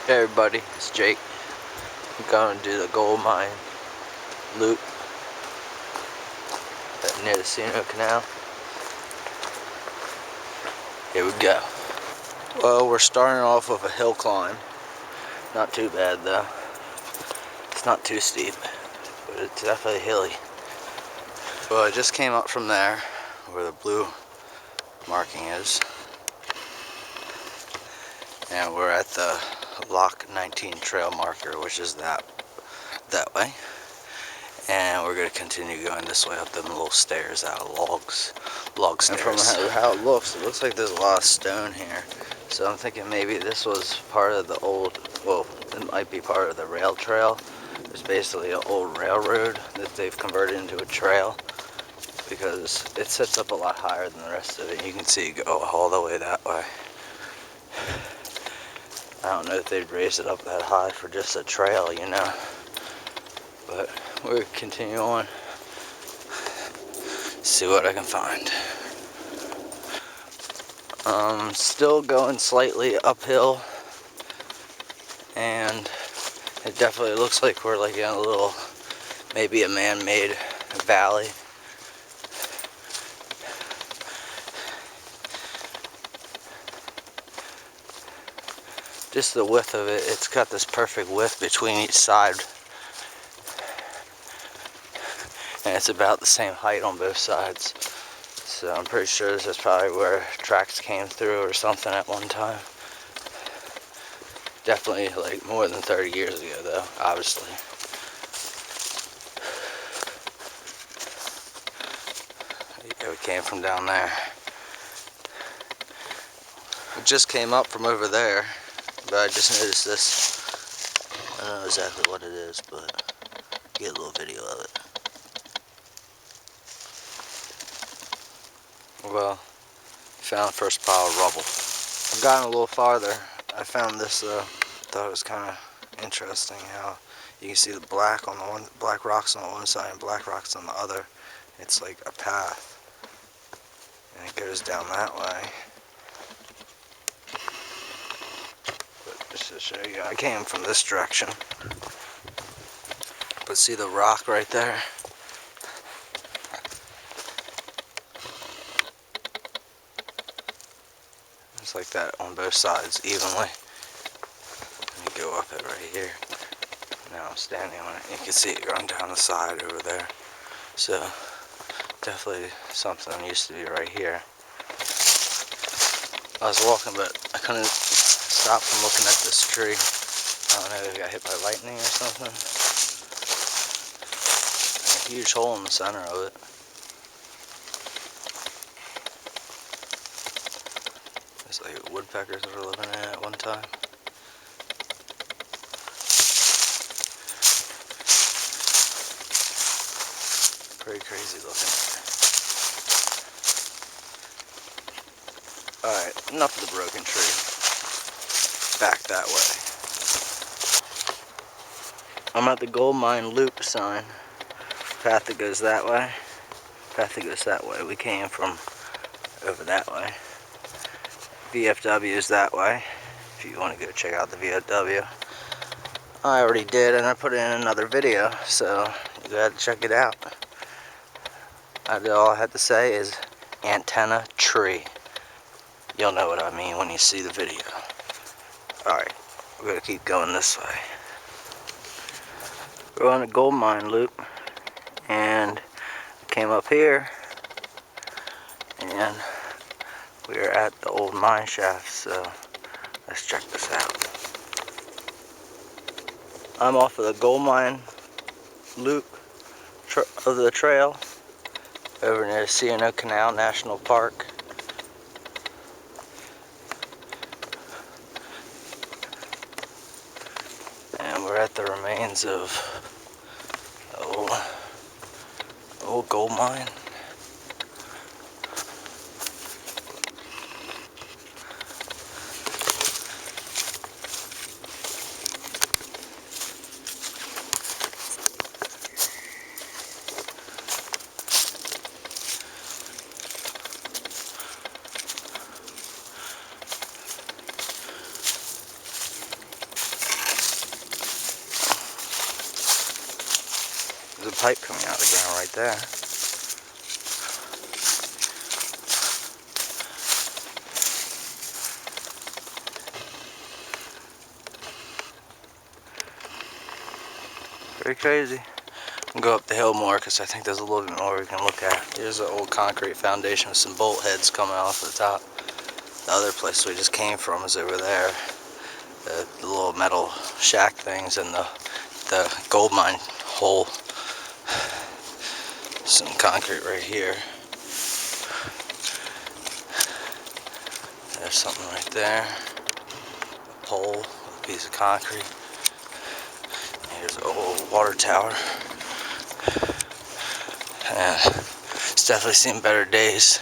Hey everybody, it's Jake. I'm going to do the gold mine loop near the C&O Canal. Here we go. Well, we're starting off with a hill climb. Not too bad though. It's not too steep, but it's definitely hilly. Well, I just came up from there where the blue marking is. And we're at the Lock 19 trail marker, which is that way. And we're going to continue going this way up them little stairs out of log stairs. And from how it looks like there's a lot of stone here. So I'm thinking maybe this was part of the old, well, it might be part of the rail trail. It's basically an old railroad that they've converted into a trail because it sits up a lot higher than the rest of it. You can see it go all the way that way. I don't know if they'd raise it up that high for just a trail, you know. But we'll continue on. See what I can find. Still going slightly uphill, and it definitely looks like we're like in a little, maybe a man-made valley. Just the width of it, it's got this perfect width between each side. And it's about the same height on both sides. So I'm pretty sure this is probably where tracks came through or something at one time. Definitely like more than 30 years ago though, obviously. Yeah, we came from down there. We just came up from over there, but I just noticed this. I don't know exactly what it is, but get a little video of it. Well, found the first pile of rubble. I've gotten a little farther. I found this, thought it was kind of interesting how you can see the black on the one, black rocks on one side and black rocks on the other. It's like a path, and it goes down that way. But just to show you, I came from this direction. But see the rock right there? It's like that on both sides evenly. Let me go up it right here. Now I'm standing on it. You can see it going down the side over there. So definitely something used to be right here. I was walking, but I couldn't stop from looking at this tree. I don't know if it got hit by lightning or something. A huge hole in the center of it. It's like woodpeckers that were living in it at one time. Pretty crazy looking. Alright, enough of the broken tree. Back that way. I'm at the gold mine loop sign. Path that goes that way. Path that goes that way. We came from over that way. VFW is that way, if you want to go check out the VFW. I already did, and I put it in another video, so you gotta check it out. All I had to say is antenna tree. You'll know what I mean when you see the video. Alright, we're gonna keep going this way. We're on a gold mine loop, and came up here, and we're at the old mine shaft, so let's check this out. I'm off of the gold mine loop of the trail over near C&O Canal National Park. And we're at the remains of old gold mine. right there. Pretty crazy. I'll go up the hill more because I think there's a little bit more we can look at. Here's an old concrete foundation with some bolt heads coming off the top. The other place we just came from is over there. The little metal shack things and the gold mine hole. Some concrete right here. There's something right there. A pole, a piece of concrete. Here's an old water tower. And it's definitely seen better days.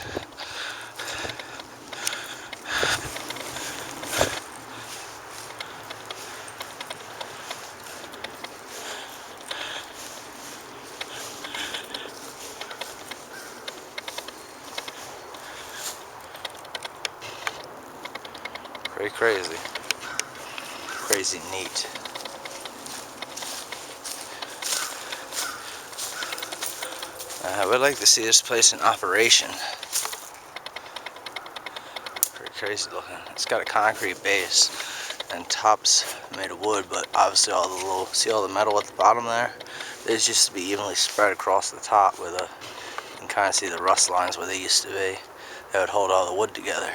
Pretty crazy. Crazy neat. I would like to see this place in operation. Pretty crazy looking. It's got a concrete base and tops made of wood, but obviously all the little, see all the metal at the bottom there? These used to be evenly spread across the top with a, you can kind of see the rust lines where they used to be. That would hold all the wood together.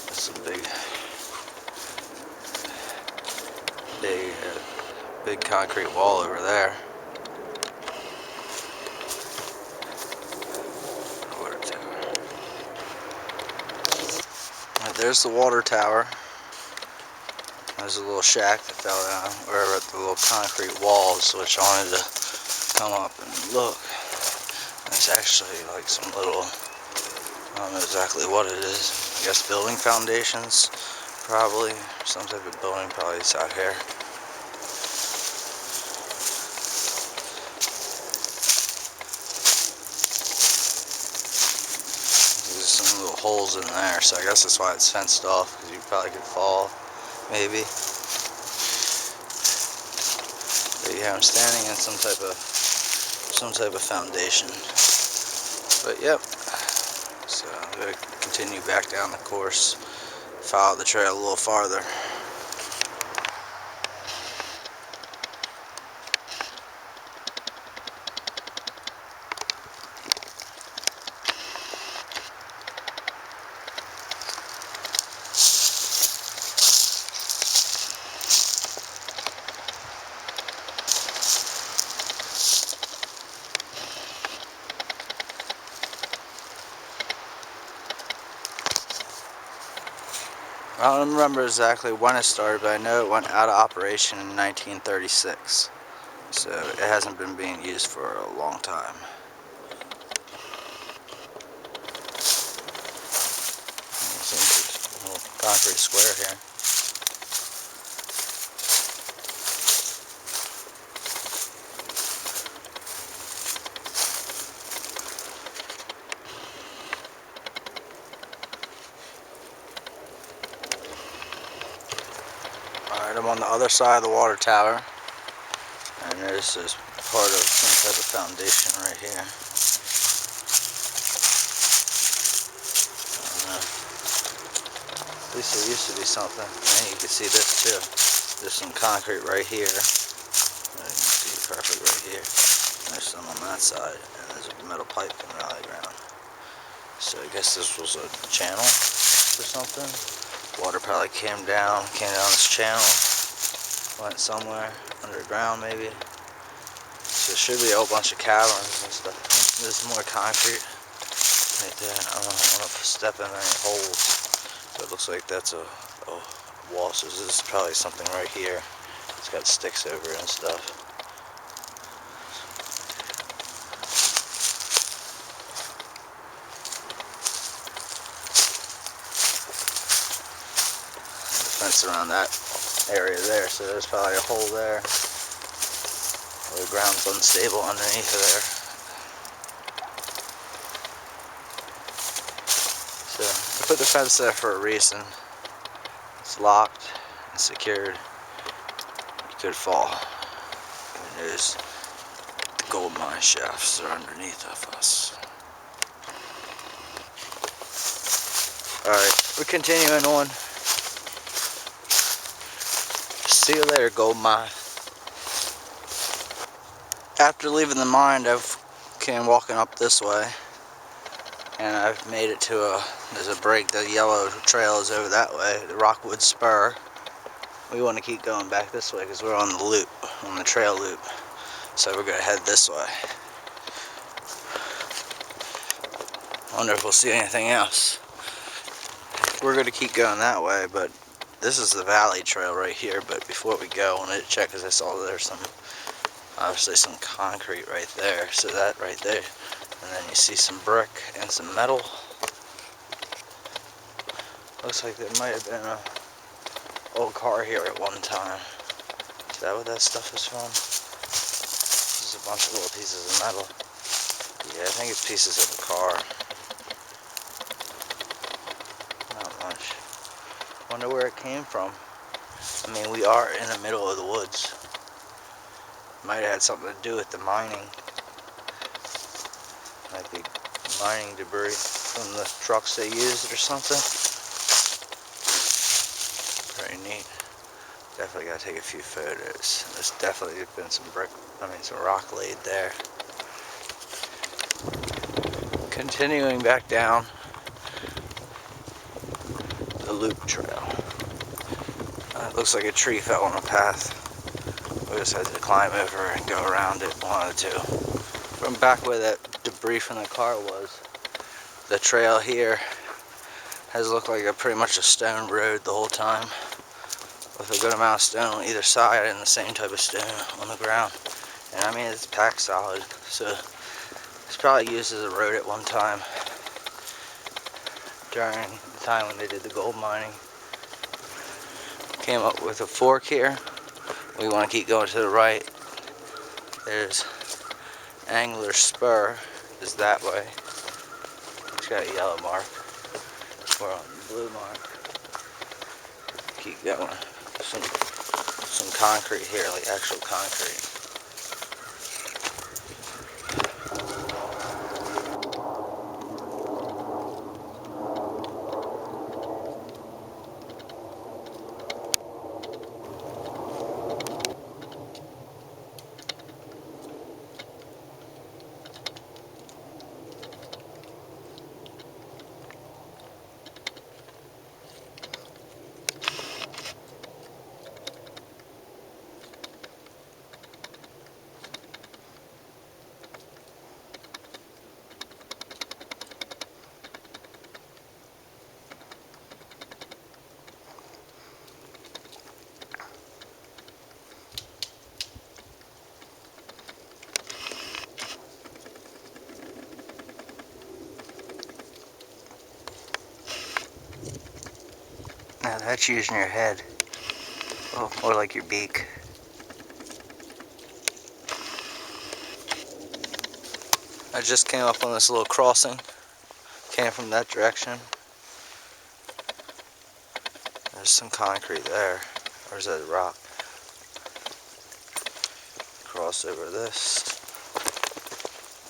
That's a big concrete wall over there. Water tower. Right, there's the water tower. There's a little shack that fell down wherever at the little concrete walls, which I wanted to come up and look. There's actually like some little, I don't know exactly what it is. I guess building foundations, probably. Some type of building, probably it's out here. There's some little holes in there, so I guess that's why it's fenced off, because you probably could fall, maybe. But yeah, I'm standing in some type of foundation. But yep. So I'm going to continue back down the course, follow the trail a little farther. I don't remember exactly when it started, but I know it went out of operation in 1936. So it hasn't been being used for a long time. There's a little concrete square here. Alright, I'm on the other side of the water tower, and this is part of some type of foundation right here. At least there used to be something, and you can see this too. There's some concrete right here. You can see it perfect right here. There's some on that side, and there's a metal pipe in the valley ground. So I guess this was a channel or something. Water probably came down this channel, went somewhere underground maybe. So there should be a whole bunch of caverns and stuff. There's more concrete right there. I don't want to step in any holes. But it looks like that's a wall. So this is probably something right here. It's got sticks over it and stuff. Fence around that area there, so there's probably a hole there. The ground's unstable underneath there. So I put the fence there for a reason. It's locked and secured. You could fall. And there's the gold mine shafts are underneath of us. Alright, we're continuing on. See you later, gold mine. After leaving the mine, I've came walking up this way, and I've made it to there's a break. The yellow trail is over that way, the Rockwood Spur. We want to keep going back this way because we're on the loop, on the trail loop. So we're going to head this way. I wonder if we'll see anything else. We're going to keep going that way, but this is the valley trail right here. But before we go, I wanted to check because I saw there's obviously some concrete right there. So that right there. And then you see some brick and some metal. Looks like there might have been an old car here at one time. Is that what that stuff is from? This is a bunch of little pieces of metal. Yeah, I think it's pieces of a car. Not much. Wonder where it came from. I mean, we are in the middle of the woods. Might have had something to do with the mining. Might be mining debris from the trucks they used or something. Pretty neat. Definitely gotta take a few photos. There's definitely been some some rock laid there. Continuing back down the loop trail. It looks like a tree fell on the path. We just had to climb over and go around it, one of the two. From back where that debris from the car was, the trail here has looked like pretty much a stone road the whole time, with a good amount of stone on either side and the same type of stone on the ground. And I mean, it's packed solid, so it's probably used as a road at one time during the time when they did the gold mining. Came up with a fork here. We want to keep going to the right. There's Angler Spur is that way. It's got a yellow mark. We're on the blue mark. Keep going. Some concrete here, like actual concrete. Now that's using your head. Oh, more like your beak. I just came up on this little crossing. Came from that direction. There's some concrete there. Or is that a rock? Cross over this.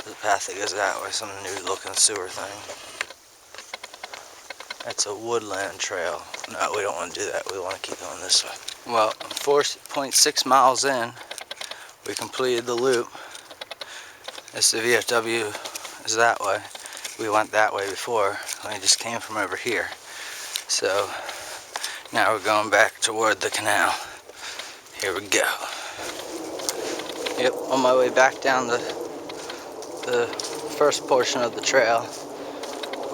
There's a path that goes that way, some new looking sewer thing. That's a woodland trail. No, we don't want to do that. We want to keep going this way. Well, 4.6 miles in, we completed the loop. This the VFW is that way. We went that way before. We just came from over here. So now we're going back toward the canal. Here we go. Yep, on my way back down the first portion of the trail.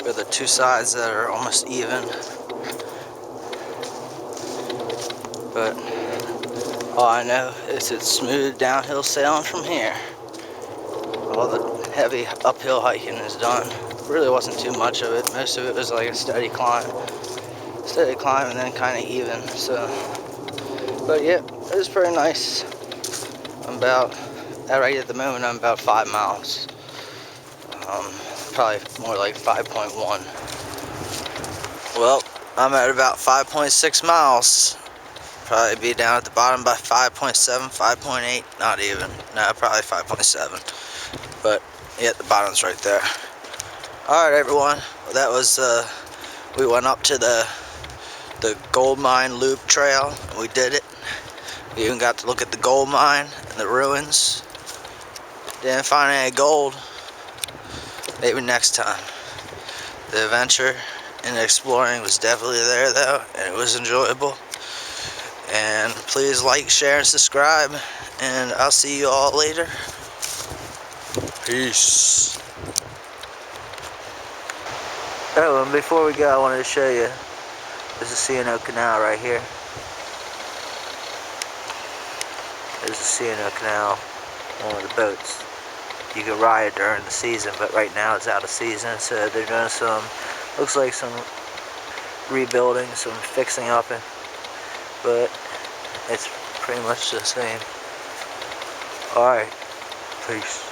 Where the two sides that are almost even. But all I know is it's smooth downhill sailing from here. All the heavy uphill hiking is done. Really wasn't too much of it. Most of it was like a steady climb. Steady climb and then kind of even. So, but yeah, it was pretty nice. Right at the moment, I'm about 5 miles. Probably more like 5.1. Well, I'm at about 5.6 miles. Probably be down at the bottom by 5.7, 5.8, not even. No, probably 5.7. But yeah, the bottom's right there. Alright everyone, well, that was, we went up to the gold mine loop trail, and we did it. We even got to look at the gold mine and the ruins. Didn't find any gold. Maybe next time. The adventure and exploring was definitely there though, and it was enjoyable. And please like, share, and subscribe, and I'll see you all later. Peace. Oh, and before we go, I wanted to show you, there's a C&O Canal right here. There's a C&O Canal, one of the boats. You can ride it during the season, but right now it's out of season, so they're doing some, looks like some rebuilding, some fixing up, but it's pretty much the same. Alright, peace.